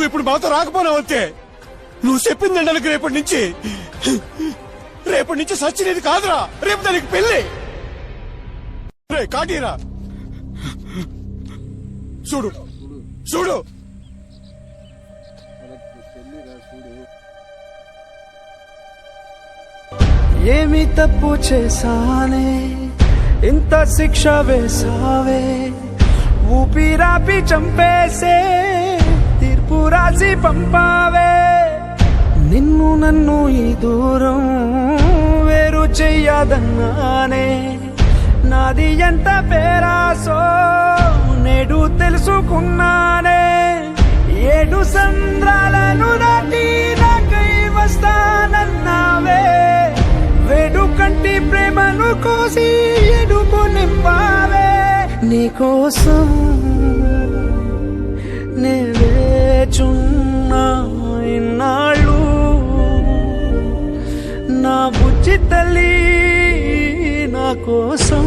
నువ్వు ఇప్పుడు మాతో రాకపోనావు అంతే. నువ్వు చెప్పింది నాకు రేపటి నుంచి సచ్చినది కాదురా, రేపు దానికి పెళ్లి. రే కాటీరా, చూడు చూడు. ఏమి తప్పు చేశానే, ఇంత శిక్ష వేసావే, ఊపిరాపి చంపేసే తీర్పు రాసి పంపావే. నిన్ను నన్ను ఈ దూరం వేరు చెయ్యదన్నానే, నాది ఎంత పేరాసో నేడు తెలుసుకున్నానే. 7 సంద్రాలను దాటి నాకై వస్తానన్నావే, వేడు కంటి ప్రేమను కోసి ఎడుపు నింపావే. నీకోసం నే వేచున్నా ఇన్నాళ్ళు, నా బుజ్జి తల్లి నా కోసం.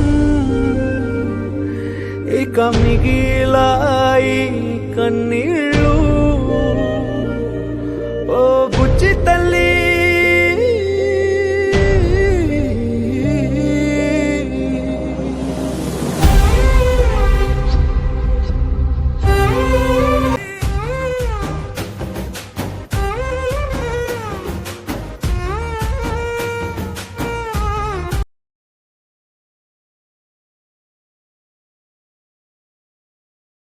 ఇక మిగిలాయి కన్నీళ్ళు, ఓ బుజ్జి తల్లి